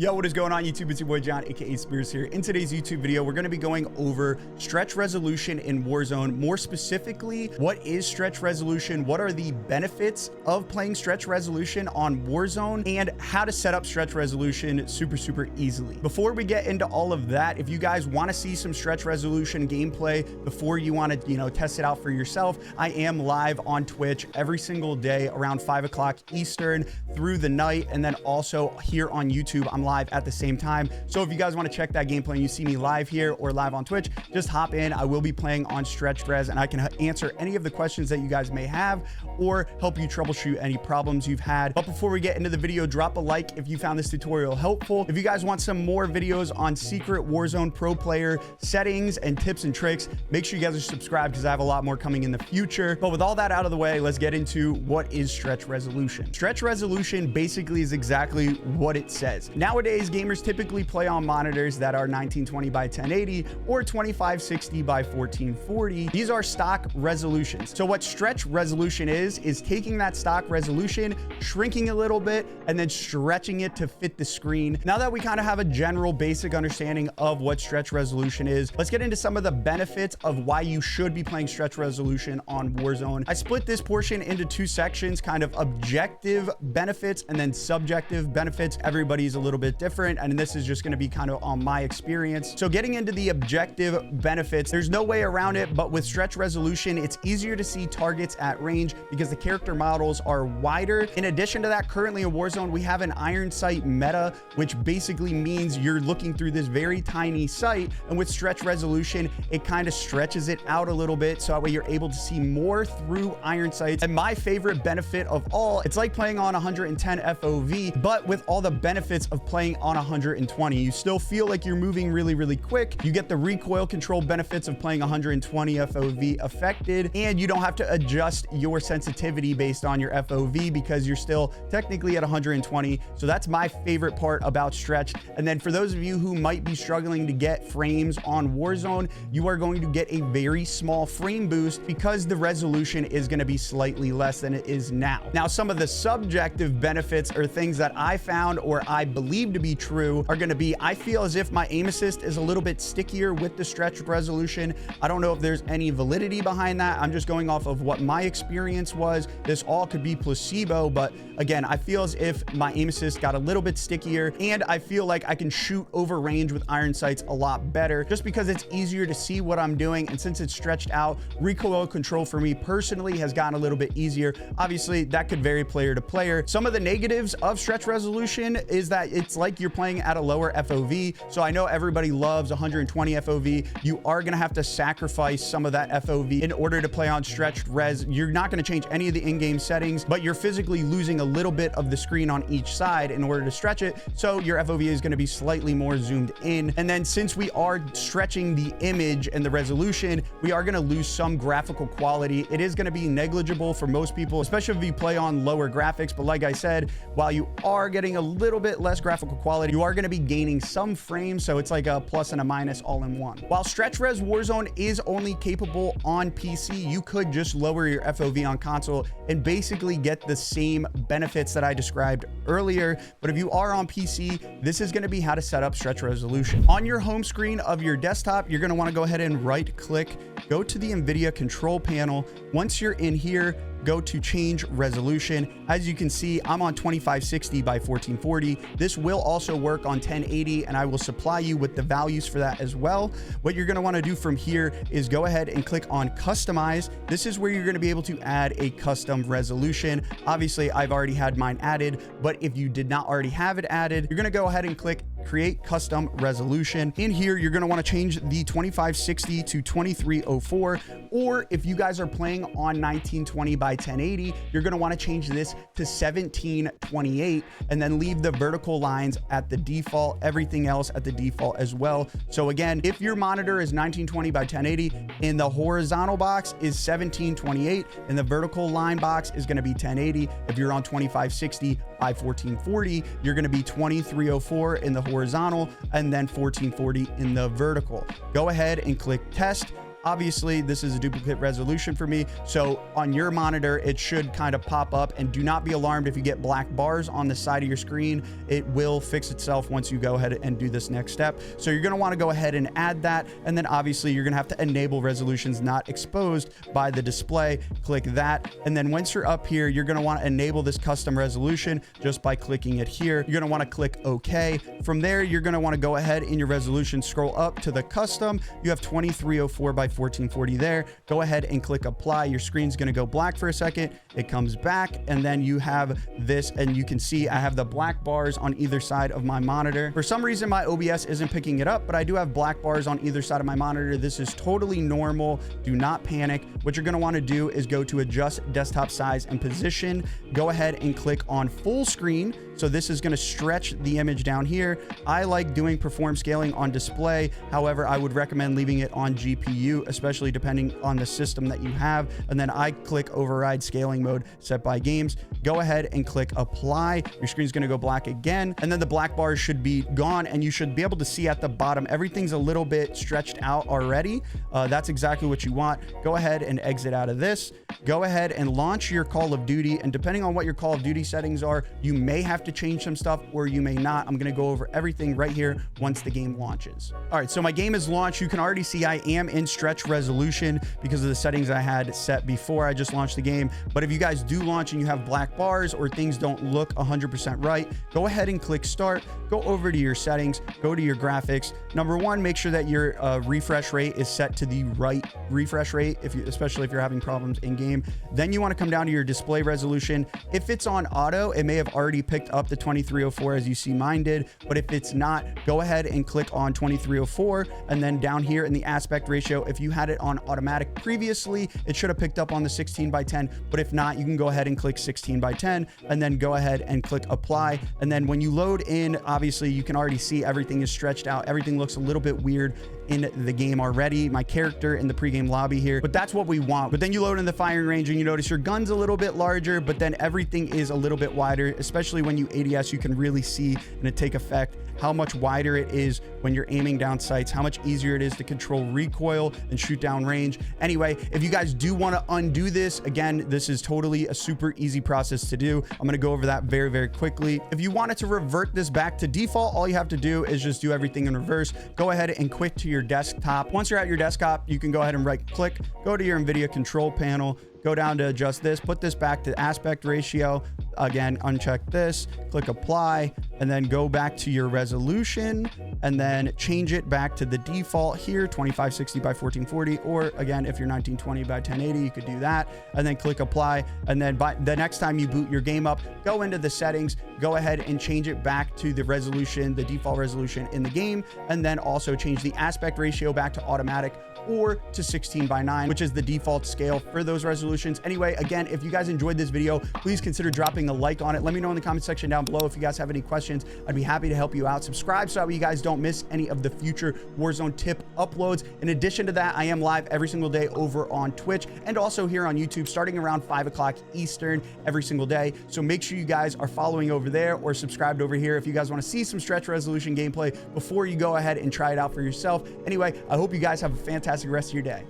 Yo, what is going on YouTube? It's your boy John, aka Speros here. In today's YouTube video, we're going to be going over stretch resolution in Warzone. More specifically, what is stretch resolution? What are the benefits of playing stretch resolution on Warzone, and how to set up stretch resolution super easily. Before we get into all of that, if you guys want to see some stretch resolution gameplay before you want to, test it out for yourself, I am live on Twitch every single day around 5 o'clock Eastern through the night, and then also here on YouTube, I'm live at the same time. So if you guys want to check that gameplay and you see me live here or live on Twitch, just hop in. I will be playing on stretched res, and I can answer any of the questions that you guys may have or help you troubleshoot any problems you've had. But before we get into the video, drop a like if you found this tutorial helpful. If you guys want some more videos on secret Warzone pro player settings and tips and tricks, make sure you guys are subscribed because I have a lot more coming in the future. But with all that out of the way, let's get into what is stretch resolution. Stretch resolution basically is exactly what it says. Nowadays, gamers typically play on monitors that are 1920 by 1080 or 2560 by 1440. These are stock resolutions. So what stretch resolution is taking that stock resolution, shrinking a little bit, and then stretching it to fit the screen. Now that we kind of have a general basic understanding of what stretch resolution is, let's get into some of the benefits of why you should be playing stretch resolution on Warzone. I split this portion into two sections, kind of objective benefits and then subjective benefits. Everybody's a little bit different, and this is just going to be kind of on my experience. So getting into the objective benefits, there's no way around it, but with stretch resolution, it's easier to see targets at range because the character models are wider. In addition to that, currently in Warzone, we have an iron sight meta, which basically means you're looking through this very tiny sight, and with stretch resolution, it kind of stretches it out a little bit, so that way you're able to see more through iron sights. And my favorite benefit of all, it's like playing on 110 FOV, but with all the benefits of playing on 120. You still feel like you're moving really quick. You get the recoil control benefits of playing 120 FOV affected, and you don't have to adjust your sensitivity based on your FOV because you're still technically at 120. So that's my favorite part about stretch. And then for those of you who might be struggling to get frames on Warzone, you are going to get a very small frame boost because the resolution is going to be slightly less than it is now. Now, some of the subjective benefits or things that I found or I believe to be true are going to be, I feel as if my aim assist is a little bit stickier with the stretch resolution. I don't know if there's any validity behind that. I'm just going off of what my experience was. This all could be placebo, but again, I feel as if my aim assist got a little bit stickier, and I feel like I can shoot over range with iron sights a lot better just because it's easier to see what I'm doing. And since it's stretched out, recoil control for me personally has gotten a little bit easier. Obviously, that could vary player to player. Some of the negatives of stretch resolution is that it's like you're playing at a lower FOV. So I know everybody loves 120 FOV. You are going to have to sacrifice some of that FOV in order to play on stretched res. You're not going to change any of the in-game settings, but you're physically losing a little bit of the screen on each side in order to stretch it. So your FOV is going to be slightly more zoomed in. And then since we are stretching the image and the resolution, we are going to lose some graphical quality. It is going to be negligible for most people, especially if you play on lower graphics. But like I said, while you are getting a little bit less graphical quality, you are going to be gaining some frames. So it's like a plus and a minus all in one. While stretch res Warzone is only capable on PC, you could just lower your FOV on console and basically get the same benefits that I described earlier. But if you are on PC, this is going to be how to set up stretch resolution. On your home screen of your desktop, you're going to want to go ahead and right click, go to the NVIDIA control panel. Once you're in here, go to change resolution. As you can see, I'm on 2560 by 1440. This will also work on 1080, and I will supply you with the values for that as well. What you're going to want to do from here is go ahead and click on customize. This is where you're going to be able to add a custom resolution. Obviously, I've already had mine added, but if you did not already have it added, you're going to go ahead and click create custom resolution. In here, you're going to want to change the 2560 to 2304, or if you guys are playing on 1920 by 1080, you're going to want to change this to 1728 and then leave the vertical lines at the default, everything else at the default as well. So again, if your monitor is 1920 by 1080 and the horizontal box is 1728 and the vertical line box is going to be 1080, if you're on 2560 by 1440, you're going to be 2304 in the horizontal and then 1440 in the vertical. Go ahead and click test. Obviously, this is a duplicate resolution for me. So on your monitor, it should kind of pop up, and do not be alarmed if you get black bars on the side of your screen. It will fix itself once you go ahead and do this next step. So you're going to want to go ahead and add that. And then obviously you're going to have to enable resolutions not exposed by the display. Click that. And then once you're up here, you're going to want to enable this custom resolution just by clicking it here. You're going to want to click OK. From there, you're going to want to go ahead in your resolution, scroll up to the custom. You have 2304 by 1440 there. Go ahead and click apply. Your screen's going to go black for a second. It comes back, and then you have this, and you can see I have the black bars on either side of my monitor. For some reason, my OBS isn't picking it up, but I do have black bars on either side of my monitor. This is totally normal. Do not panic. What you're going to want to do is go to adjust desktop size and position. Go ahead and click on full screen. So this is going to stretch the image down here. I like doing perform scaling on display. However, I would recommend leaving it on GPU, especially depending on the system that you have. And then I click override scaling mode set by games. Go ahead and click apply. Your screen's going to go black again. And then the black bars should be gone, and you should be able to see at the bottom, everything's a little bit stretched out already. That's exactly what you want. Go ahead and exit out of this. Go ahead and launch your Call of Duty. And depending on what your Call of Duty settings are, you may have to change some stuff or you may not. I'm going to go over everything right here once the game launches. All right, so my game is launched. You can already see I am in stretch resolution because of the settings I had set before I just launched the game. But if you guys do launch and you have black bars or things don't look 100% right, go ahead and click start. Go over to your settings, go to your graphics. Number one, make sure that your refresh rate is set to the right refresh rate, especially if you're having problems in game. Then you want to come down to your display resolution. If it's on auto, it may have already picked up the 2304 as you see mine did. But if it's not, go ahead and click on 2304. And then down here in the aspect ratio, if you had it on automatic previously, it should have picked up on the 16:10. But if not, you can go ahead and click 16:10 and then go ahead and click apply. And then when you load in, obviously you can already see everything is stretched out. Everything looks a little bit weird in the game already. My character in the pregame lobby here, but that's what we want. But then you load in the firing range and you notice your gun's a little bit larger, but then everything is a little bit wider, especially when you ADS, you can really see and it take effect how much wider it is when you're aiming down sights, how much easier it is to control recoil and shoot down range. Anyway, if you guys do want to undo this, again, this is totally a super easy process to do. I'm going to go over that very, very quickly. If you wanted to revert this back to default, all you have to do is just do everything in reverse. Go ahead and quit to your desktop. Once you're at your desktop, you can go ahead and right click, go to your NVIDIA control panel, go down to adjust this, put this back to aspect ratio. Again, uncheck this, click apply, and then go back to your resolution and then change it back to the default here, 2560 by 1440. Or again, if you're 1920 by 1080, you could do that and then click apply. And then by the next time you boot your game up, go into the settings, go ahead and change it back to the resolution, the default resolution in the game. And then also change the aspect ratio back to automatic or to 16:9, which is the default scale for those resolutions. Anyway, again, if you guys enjoyed this video, please consider dropping a like on it. Let me know in the comment section down below if you guys have any questions. I'd be happy to help you out. Subscribe so that way you guys don't miss any of the future Warzone tip uploads. In addition to that, I am live every single day over on Twitch and also here on YouTube starting around 5 o'clock Eastern every single day. So make sure you guys are following over there or subscribed over here if you guys want to see some stretch resolution gameplay before you go ahead and try it out for yourself. Anyway, I hope you guys have a fantastic rest of your day.